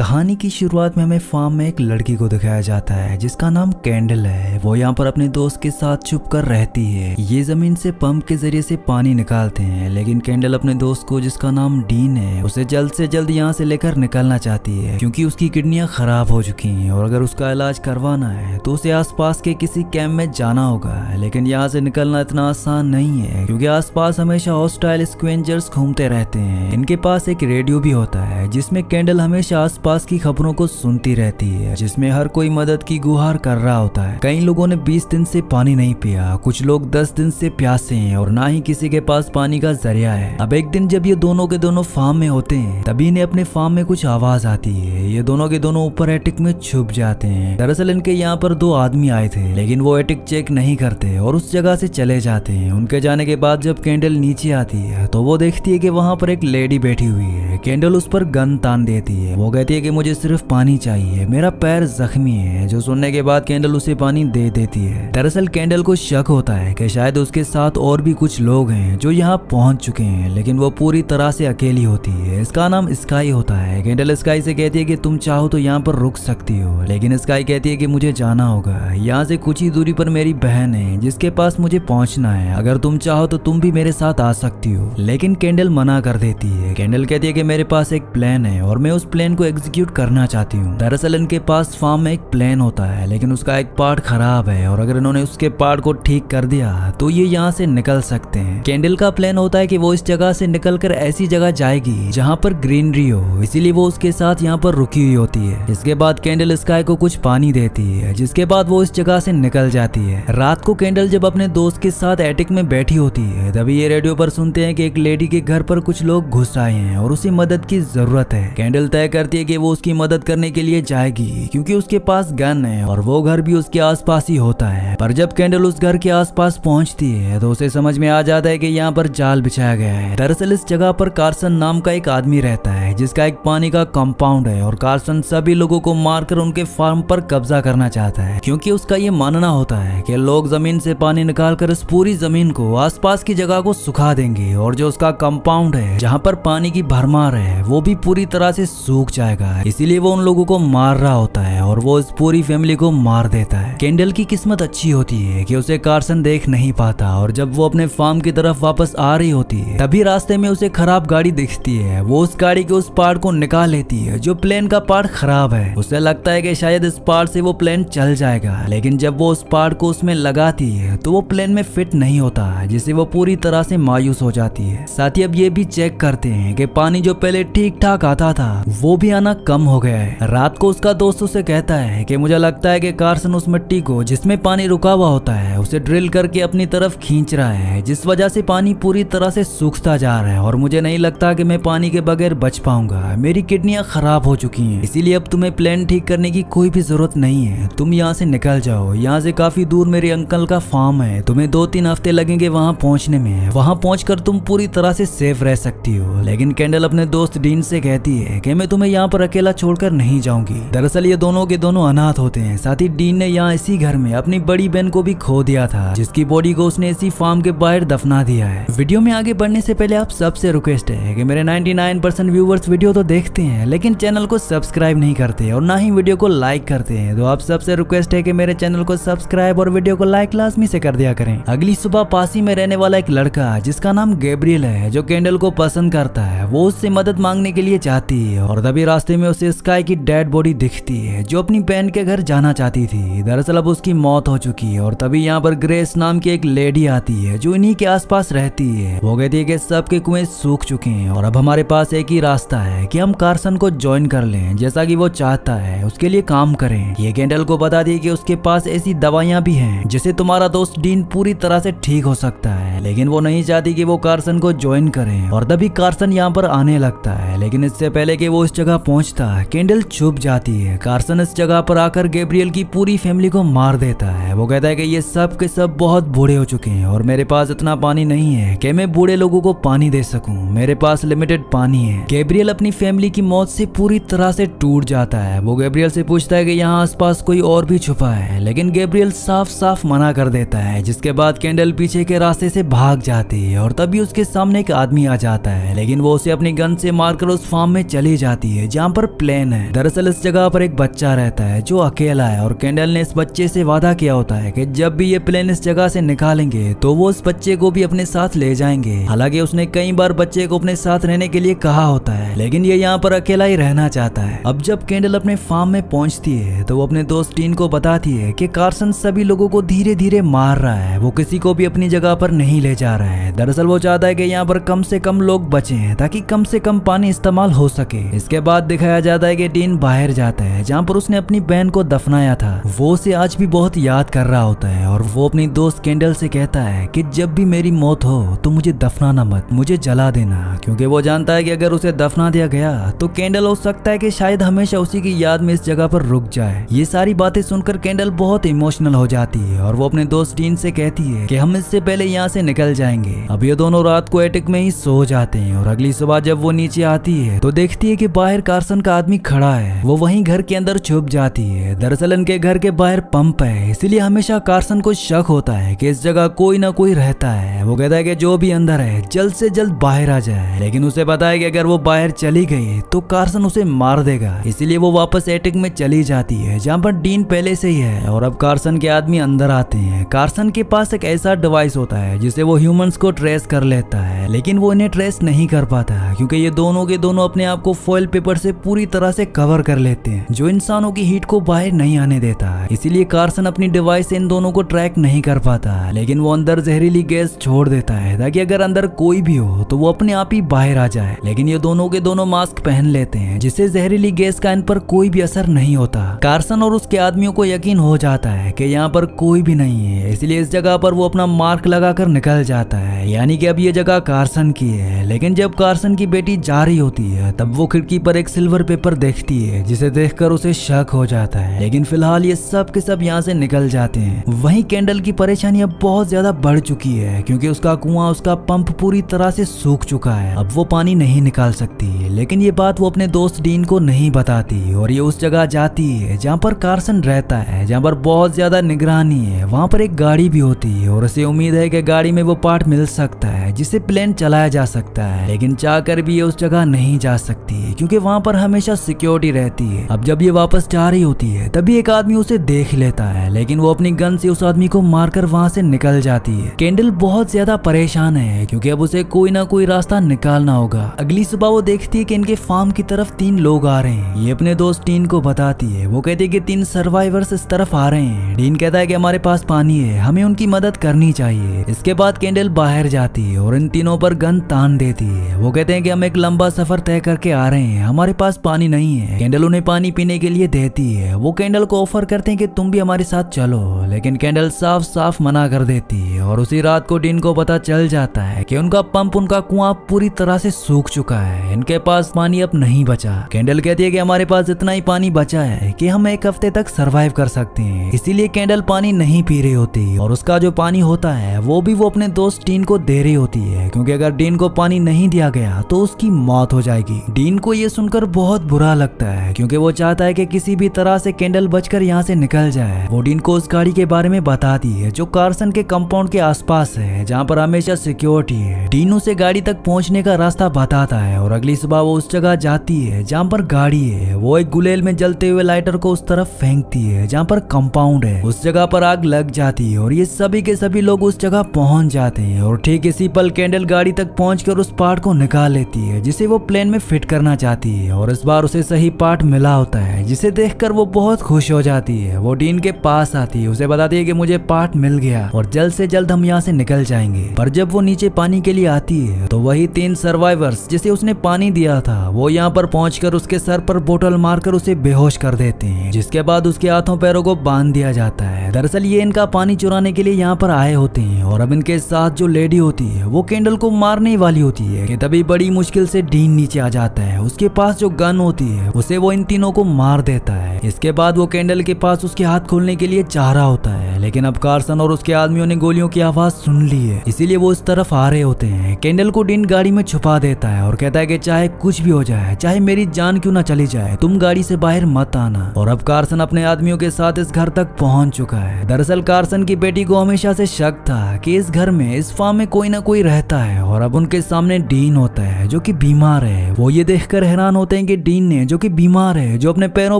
कहानी की शुरुआत में हमें फार्म में एक लड़की को दिखाया जाता है जिसका नाम कैंडल है। वो यहाँ पर अपने दोस्त के साथ छुप कर रहती है। ये जमीन से पंप के जरिए से पानी निकालते हैं, लेकिन कैंडल अपने दोस्त को जिसका नाम डीन है उसे जल्द से जल्द यहाँ से लेकर निकलना चाहती है, क्योंकि उसकी किडनियां खराब हो चुकी हैं और अगर उसका इलाज करवाना है तो उसे आसपास के किसी कैंप में जाना होगा। लेकिन यहाँ से निकलना इतना आसान नहीं है, क्योंकि आसपास हमेशा हॉस्टाइल स्क्वेंजर्स घूमते रहते हैं। इनके पास एक रेडियो भी होता है जिसमें कैंडल हमेशा आसपास की खबरों को सुनती रहती है, जिसमें हर कोई मदद की गुहार कर रहा होता है। कई लोगों ने 20 दिन से पानी नहीं पिया, कुछ लोग 10 दिन से प्यासे हैं और ना ही किसी के पास पानी का जरिया है। अब एक दिन जब ये दोनों के दोनों फार्म में होते हैं तभी इन्हें अपने फार्म में कुछ आवाज आती है। ये दोनों के दोनों ऊपर एटिक में छुप जाते हैं। दरअसल इनके यहाँ पर 2 आदमी आए थे, लेकिन वो एटिक चेक नहीं करते और उस जगह से चले जाते हैं। उनके जाने के बाद जब कैंडल नीचे आती है तो वो देखती है कि वहाँ पर एक लेडी बैठी हुई है। कैंडल उस पर गन तान देती है। वो कहती है कि मुझे सिर्फ पानी चाहिए, मेरा पैर जख्मी है। जो सुनने के बाद कैंडल उसे पानी दे देती है। दरअसल कैंडल को शक होता है कि शायद उसके साथ और भी कुछ लोग हैं जो यहाँ पहुंच चुके हैं, लेकिन वो पूरी तरह से अकेली होती है। इसका नाम स्काई होता है। कैंडल स्काई से कहती है कि तुम चाहो तो यहाँ पर रुक सकती हो, लेकिन स्काई कहती है कि मुझे जाना होगा। यहाँ से कुछ ही दूरी पर मेरी बहन है जिसके पास मुझे पहुंचना है। अगर तुम चाहो तो तुम भी मेरे साथ आ सकती हो, लेकिन कैंडल मना कर देती है। कैंडल कहती है कि मेरे पास एक प्लान है और मैं उस प्लान को एग्जीक्यूट करना चाहती हूँ। दरअसल इनके पास फार्म में एक प्लान होता है, लेकिन उसका एक पार्ट खराब है और अगर इन्होंने उसके पार्ट को ठीक कर दिया तो ये यहाँ से निकल सकते हैं। कैंडल का प्लान होता है कि वो इस जगह से निकलकर ऐसी जगह जाएगी जहाँ पर ग्रीनरी हो, इसीलिए वो उसके साथ यहाँ पर रुकी हुई होती है। इसके बाद कैंडल स्काई को कुछ पानी देती है, जिसके बाद वो इस जगह से निकल जाती है। रात को कैंडल जब अपने दोस्त के साथ एटिक में बैठी होती है तभी ये रेडियो पर सुनते हैं कि एक लेडी के घर पर कुछ लोग घुस आए हैं और उसे मदद की जरूरत है। कैंडल तय करती है कि वो उसकी मदद करने के लिए जाएगी, क्योंकि उसके पास गन है और वो घर भी उसके आसपास ही होता है। पर जब कैंडल उस घर के आसपास पहुंचती है तो उसे समझ में आ जाता है कि यहाँ पर जाल बिछाया गया है। दरअसल इस जगह पर कार्सन नाम का एक आदमी रहता है जिसका एक पानी का कंपाउंड है और कार्सन सभी लोगों को मारकर उनके फार्म पर कब्जा करना चाहता है, क्योंकि उसका ये मानना होता है कि लोग जमीन से पानी निकालकर इस पूरी जमीन को आसपास की जगह को सुखा देंगे और जो उसका कंपाउंड है जहाँ पर पानी की भरमार है वो भी पूरी तरह से सूख जाएगा। इसीलिए वो उन लोगों को मार रहा होता है और वो इस पूरी फैमिली को मार देता है। कैंडल की किस्मत अच्छी होती है कि उसे कार्सन देख नहीं पाता और जब वो अपने फार्म की तरफ वापस आ रही होती है तभी रास्ते में उसे खराब गाड़ी दिखती है। वो उस गाड़ी के उस पार्ट को निकाल लेती है जो प्लेन का पार्ट खराब है। उसे लगता है कि शायद इस पार्ट से वो प्लेन चल जाएगा, लेकिन जब वो उस पार्ट को उसमें लगाती है तो वो प्लेन में फिट नहीं होता, जिससे वो पूरी तरह से मायूस हो जाती है। साथ ही अब ये भी चेक करते हैं कि पानी जो पहले ठीक ठाक आता था वो भी आना कम हो गया है। रात को उसका दोस्त उसे कहता है कि मुझे लगता है कि कार्सन उस मिट्टी को जिसमें पानी रुका हुआ होता है उसे ड्रिल करके अपनी तरफ खींच रहा है, जिस वजह से पानी पूरी तरह से सूखता जा रहा है और मुझे नहीं लगता कि मैं पानी के बगैर बच पाऊंगा। मेरी किडनियां खराब हो चुकी हैं, इसीलिए अब तुम्हें प्लान ठीक करने की कोई भी जरूरत नहीं है। तुम यहाँ से निकल जाओ। यहाँ से काफी दूर मेरे अंकल का फार्म है, तुम्हें 2-3 हफ्ते लगेंगे वहाँ पहुँचने में। वहाँ पहुँचकर तुम पूरी तरह से सेफ रह सकती हो। लेकिन कैंडल अपने दोस्त डीन से कहती है कि मैं तुम्हें यहाँ पर अकेला छोड़कर नहीं जाऊंगी। दरअसल ये दोनों के दोनों अनाथ होते हैं। साथ ही डीन ने यहाँ इसी घर में अपनी बड़ी बहन को भी खो दिया था, जिसकी बॉडी को उसने इसी फार्म के बाहर दफना दिया है। वीडियो में आगे बढ़ने से पहले आप सबसे रिक्वेस्ट है कि मेरे 99% व्यूवर्स वीडियो तो देखते हैं लेकिन चैनल को सब्सक्राइब नहीं करते और ना ही वीडियो को लाइक करते हैं, तो आप सबसे रिक्वेस्ट है कि मेरे चैनल को सब्सक्राइब और वीडियो को लाइक लाजमी से कर दिया करें। अगली सुबह पास ही में रहने वाला एक लड़का जिसका नाम गैब्रियल है, जो कैंडल को पसंद करता है, वो उससे मदद मांगने के लिए जाती है और तभी रास्ते में उसे स्काई की डेड बॉडी दिखती है जो अपनी बहन के घर जाना चाहती थी। दरअसल अब उसकी मौत हो चुकी है और तभी यहाँ पर ग्रेस नाम की एक लेडी आती है जो इन्हीं के आसपास रहती है। वो कहती है कि सबके कुएं सूख चुके हैं और अब हमारे पास एक ही रास्ता है कि हम कार्सन को ज्वाइन कर लें, जैसा कि वो चाहता है उसके लिए काम करें। ये कैंडल को बता दी कि उसके पास ऐसी दवाइयां भी हैं जिससे तुम्हारा दोस्त डीन पूरी तरह से ठीक हो सकता है, लेकिन वो नहीं चाहती कि वो कार्सन को ज्वाइन करें और तभी कार्सन यहाँ पर आने लगता है। लेकिन इससे पहले कि वो इस जगह पहुंचता कैंडल छुप जाती है। कार्सन ह्यूमन इस जगह पर आकर गैब्रियल की पूरी फैमिली को मार देता है। वो कहता है कि ये सब के सब बहुत बूढ़े हो चुके हैं और मेरे पास इतना पानी नहीं है कि मैं बूढ़े लोगों को पानी दे सकूं, मेरे पास लिमिटेड पानी है। गैब्रियल अपनी फैमिली की मौत से पूरी तरह से टूट जाता है। वो गैब्रियल से पूछता है कि यहाँ आसपास कोई और भी छुपा है, लेकिन गैब्रियल साफ साफ मना कर देता है। जिसके बाद कैंडल पीछे के रास्ते से भाग जाती है और तभी उसके सामने एक आदमी आ जाता है, लेकिन वो उसे अपनी गन से मारकर उस फार्म में चली जाती है जहाँ पर प्लेन है। दरअसल इस जगह पर एक बच्चा रहता है जो अकेला है और कैंडल ने इस बच्चे से वादा किया होता है कि जब भी ये प्लेन इस जगह से निकालेंगे तो वो उस बच्चे को भी अपने साथ ले जाएंगे। हालांकि उसने कई बार बच्चे को अपने साथ रहने के लिए कहा होता है, लेकिन ये यहाँ पर अकेला ही रहना चाहता है। अब जब कैंडल अपने फार्म में पहुंचती है तो वो अपने दोस्त टीन को बताती है कि कार्सन सभी लोगों को धीरे धीरे मार रहा है, वो किसी को भी अपनी जगह पर नहीं ले जा रहा है। दरअसल वो चाहता है कि यहाँ पर कम से कम लोग बचे ताकि कम से कम पानी इस्तेमाल हो सके। इसके बाद दिखाया जाता है कि टीन बाहर जाता है जहाँ पर उसने अपनी बहन को दफनाया था। वो उसे आज भी बहुत याद कर रहा होता है और वो अपनी दोस्त कैंडल से कहता है कि जब भी मेरी मौत हो तो मुझे दफनाना मत, मुझे जला देना, क्योंकि वो जानता है कि अगर उसे दफना दिया गया तो कैंडल हो सकता है कि शायद हमेशा उसी की याद में इस जगह पर रुक जाए। ये सारी बातें सुनकर कैंडल बहुत इमोशनल हो जाती है और वो अपने दोस्त टीन से कहती है कि हम इससे पहले यहाँ से निकल जाएंगे। अब ये दोनों रात को एटिक में ही सो जाते हैं और अगली सुबह जब वो नीचे आती है तो देखती है कि बाहर कार्सन का आदमी खड़ा है। वो वहीं घर के अंदर छुप जाती है। दरअसल इनके घर के बाहर पंप है, इसीलिए हमेशा कार्सन को शक होता है कि इस जगह कोई ना कोई रहता है। वो कहता है कि जो भी अंदर है जल्द से जल्द बाहर आ जाए, लेकिन उसे पता है कि अगर वो बाहर चली गई तो कार्सन उसे मार देगा। इसीलिए वो वापस एटिक में चली जाती है जहाँ पर डीन पहले से ही है और अब कार्सन के आदमी अंदर आते हैं। कार्सन के पास एक ऐसा डिवाइस होता है जिसे वो ह्यूमंस को ट्रेस कर लेता है, लेकिन वो इन्हें ट्रेस नहीं कर पाता क्योंकि ये दोनों के दोनों अपने आप को फॉइल पेपर से पूरी तरह से कवर कर लेते हैं जो इंसानों की हीट को बाहर नहीं आने देता। इसीलिए कार्सन अपनी डिवाइस से इन दोनों को ट्रैक नहीं कर पाता, लेकिन वो अंदर जहरीली गैस छोड़ देता है ताकि अगर अंदर कोई भी हो तो वो अपने आप ही बाहर आ जाए। लेकिन ये दोनों के दोनों मास्क पहन लेते हैं जिससे जहरीली गैस का इन पर कोई भी असर नहीं होता। कार्सन और उसके आदमियों को यकीन हो जाता है कि यहाँ पर कोई भी नहीं है, इसलिए इस जगह पर वो अपना मार्क लगाकर निकल जाता है, यानी कि अब ये जगह कार्सन की है। लेकिन जब कार्सन की बेटी जा रही होती है तब वो खिड़की पर एक सिल्वर पेपर देखती है जिसे देखकर उसे शक हो जाता है। लेकिन फिलहाल ये सब के सब यहाँ से निकल जाते हैं। वहीं कैंडल की परेशानी अब बहुत ज्यादा बढ़ चुकी है क्योंकि उसका कुआं, उसका पंप पूरी तरह से सूख चुका है। अब वो पानी नहीं निकाल सकती, लेकिन ये बात वो अपने दोस्त डीन को नहीं बताती और ये उस जगह जाती है जहाँ पर कार्सन रहता है, जहाँ पर बहुत ज्यादा निगरानी है। वहाँ पर एक गाड़ी भी होती है और उसे उम्मीद है कि गाड़ी में वो पार्ट मिल सकता है जिससे प्लेन चलाया जा सकता है, लेकिन चाहकर भी ये उस जगह नहीं जा सकती क्योंकि वहाँ पर हमेशा सिक्योरिटी रहती है। अब जब ये वापस जा रही होती है तभी एक आदमी उसे देख लेता है, लेकिन वो अपनी गन से उस आदमी को मारकर वहाँ से निकल जाती है। कैंडल बहुत ज्यादा परेशान है क्योंकि अब उसे कोई ना कोई रास्ता निकालना होगा। अगली सुबह वो देखती है कि इनके फार्म की तरफ 3 लोग आ रहे हैं। ये अपने दोस्त टीन को बताती है। वो कहती है कि 3 सर्वाइवर्स इस तरफ आ रहे हैं। डीन कहता है कि हमारे पास पानी है, हमें उनकी मदद करनी चाहिए। इसके बाद कैंडल बाहर जाती है और इन तीनों पर गन तान देती है। वो कहते हैं कि हम एक लंबा सफर तय करके आ रहे हैं, हमारे पास पानी नहीं है। कैंडल उन्हें पानी पीने के लिए देती है। वो कैंडल को ऑफर करते हैं कि तुम भी हमारे साथ चलो, लेकिन कैंडल साफ साफ मना कर देती है और उसी रात को डीन को पता चल जाता है कि उनका पंप, उनका कुआं पूरी तरह से सूख चुका है, इनके पास पानी अब नहीं बचा। कैंडल कहती है कि हमारे पास इतना ही पानी बचा है कि हम 1 हफ्ते तक सरवाइव कर सकते हैं। इसीलिए कैंडल पानी नहीं पी रही होती और उसका जो पानी होता है वो भी वो अपने दोस्त डीन को दे रही होती है, क्योंकि अगर डीन को पानी नहीं दिया गया तो उसकी मौत हो जाएगी। डीन को ये सुनकर बहुत बुरा लगता है क्योंकि वो चाहता है कि किसी भी तरह से कैंडल बचकर यहाँ से निकल जाए। वो डीन को उस गाड़ी के बारे में बताती है जो कार्सन के कंपाउंड के आसपास है, जहाँ पर हमेशा सिक्योरिटी है। डीन उसे गाड़ी तक पहुँचने का रास्ता बताता है और अगली सुबह वो उस जगह जाती है जहाँ पर गाड़ी है। वो एक गुलेल में जलते हुए लाइटर को उस तरफ फेंकती है जहाँ पर कंपाउंड है। उस जगह पर आग लग जाती है और ये सभी के सभी लोग उस जगह पहुंच जाते हैं और ठीक इसी पल कैंडल गाड़ी तक पहुंचकर उस पार्ट को निकाल लेती है जिसे वो प्लेन में फिट करना चाहती है और इस बार उसे सही पार्ट मिला होता है, जिसे देखकर वो बहुत खुश हो जाती है। वो डीन के पास आती है, उसे बताती है कि मुझे पार्ट मिल गया और जल्द से जल्द हम यहाँ से निकल जाएंगे। पर जब वो नीचे पानी के लिए आती है तो वही 3 सर्वाइवर्स जिसे उसने पानी दिया था वो यहाँ पर पहुंचकर उसके सर पर बोतल मारकर उसे बेहोश कर देते हैं, जिसके बाद उसके हाथों पैरों को बांध दिया जाता है। दरअसल ये इनका पानी चुराने के लिए यहाँ पर आए होते हैं और अब इनके साथ जो लेडी होती है वो कैंडल को मारने वाली होती है कि तभी बड़ी मुश्किल से डीन नीचे आ जाता है। उसके पास जो गन होती है उसे वो इन तीनों को मार देता है। इसके बाद वो कैंडल के पास उसके हाथ खोलने के लिए चाह रहा होता है, लेकिन अब कार्सन और उसके आदमियों ने गोलियों की आवाज सुन ली है, इसीलिए वो इस तरफ आ रहे होते हैं। कैंडल को डीन गाड़ी में छुपा देता है और कहता है कि चाहे कुछ भी हो जाए, चाहे मेरी जान क्यों ना चली जाए, तुम गाड़ी से बाहर मत आना। और अब कार्सन अपने आदमियों के साथ इस घर तक पहुंच चुका है। दरअसल कार्सन की बेटी को हमेशा से शक था कि इस घर में, इस फार्म में कोई ना कोई रहता है, और अब उनके सामने डीन होता है जो कि बीमार है। वो ये देखकर हैरान होते हैं कि डीन ने, जो कि बीमार है, जो अपने पैरों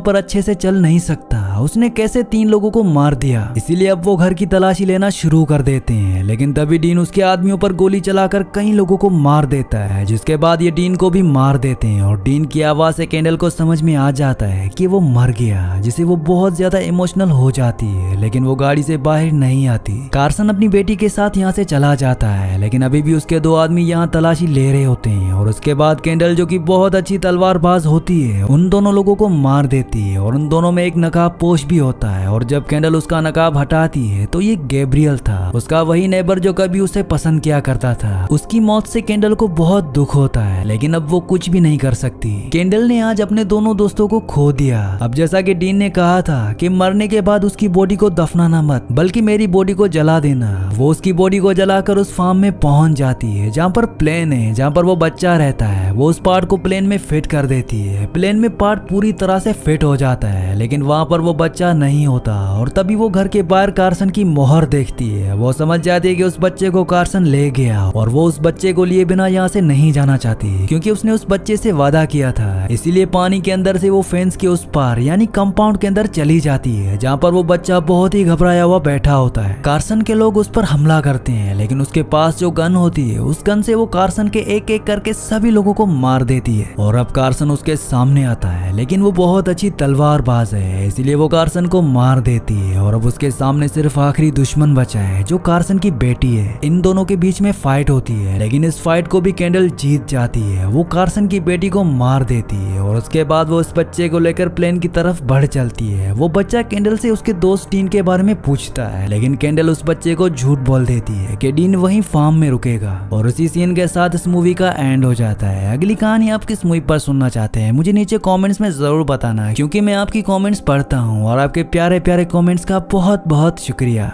पर अच्छे से चल नहीं सकता, उसने कैसे 3 लोगों को मार दिया। इसीलिए अब वो घर की तलाशी लेना शुरू कर देते हैं, लेकिन तभी डीन उसके आदमियों पर गोली चलाकर कई लोगों को मार देता है, जिसके बाद ये डीन को भी मार देते हैं। और डीन की आवाज से कैंडल को समझ में आ जाता है कि वो मर गया, जिससे वो बहुत ज्यादा इमोशनल हो जाती है, लेकिन वो गाड़ी से बाहर नहीं आती। कार्सन अपनी बेटी के साथ यहाँ से चला जाता है, लेकिन अभी भी उसके 2 आदमी यहाँ तलाशी ले रहे होते हैं। और उसके बाद कैंडल, जो कि बहुत अच्छी तलवारबाज होती है, उन दोनों लोगों को मार देती है, और उन दोनों में एक नकाब पोश भी होता है। और जब कैंडल उसका नकाब हटाती है तो ये गैब्रियल था, उसका वही नेबर जो कभी उसे पसंद किया करता था। उसकी मौत से कैंडल को बहुत दुख होता है, लेकिन अब वो कुछ भी नहीं कर सकती। कैंडल ने आज अपने दोनों दोस्तों को खो दिया। अब जैसा कि डीन ने कहा था कि मरने के बाद उसकी बॉडी को दफनाना मत, बल्कि मेरी बॉडी को जला देना, वो उसकी बॉडी को जलाकर उस फार्म में पहुंच जाती है जहाँ पर प्लेन है, जहाँ पर वो बच्चा रहता है। वो उस पार्ट को प्लेन में फिट कर देती है। प्लेन में पार्ट पूरी तरह से फिट हो जाता है, लेकिन वहाँ पर वो बच्चा नहीं होता। और तभी वो घर के बाहर कार्सन की मोहर देखती है। वो समझ जाती है कि उस बच्चे को कार्सन ले गया, और वो उस बच्चे को लिए बिना यहाँ से नहीं जाना चाहती, क्योंकि उसने उस बच्चे से वादा किया था। इसीलिए पानी के अंदर से वो फेंस के उस पार यानी कंपाउंड के अंदर चली जाती है, जहाँ पर वो बच्चा बहुत ही घबराया हुआ बैठा होता है। कार्सन के लोग उस पर हमला करते हैं, लेकिन उसके पास जो गन होती है, उस गन से वो कार्सन के एक एक करके सभी लोगों को मार देती है। और अब कार्सन उसके सामने आता है, लेकिन वो बहुत अच्छी तलवारबाज है, इसीलिए वो कार्सन को मार देती है। और अब उसके सामने सिर्फ आखिरी दुश्मन बचा है, जो कार्सन की बेटी है। इन दोनों के बीच में फाइट होती है, लेकिन इस फाइट को भी कैंडल जीत जाती है। वो कार्सन की बेटी को मार देती है, और उसके बाद वो इस बच्चे को लेकर प्लेन की तरफ बढ़ चलती है। वो बच्चा कैंडल से उसके दोस्त डीन के बारे में पूछता है, लेकिन कैंडल उस बच्चे को झूठ बोल देती है कि डीन वहीं फार्म में रुकेगा। और उसी सीन के साथ इस मूवी का एंड हो जाता है। अगली कहानी आप किस मूवी पर सुनना चाहते हैं मुझे नीचे कमेंट्स में जरूर बताना, क्योंकि मैं आपकी कमेंट्स पढ़ता हूँ, और आपके प्यारे प्यारे कमेंट्स का बहुत बहुत शुक्रिया।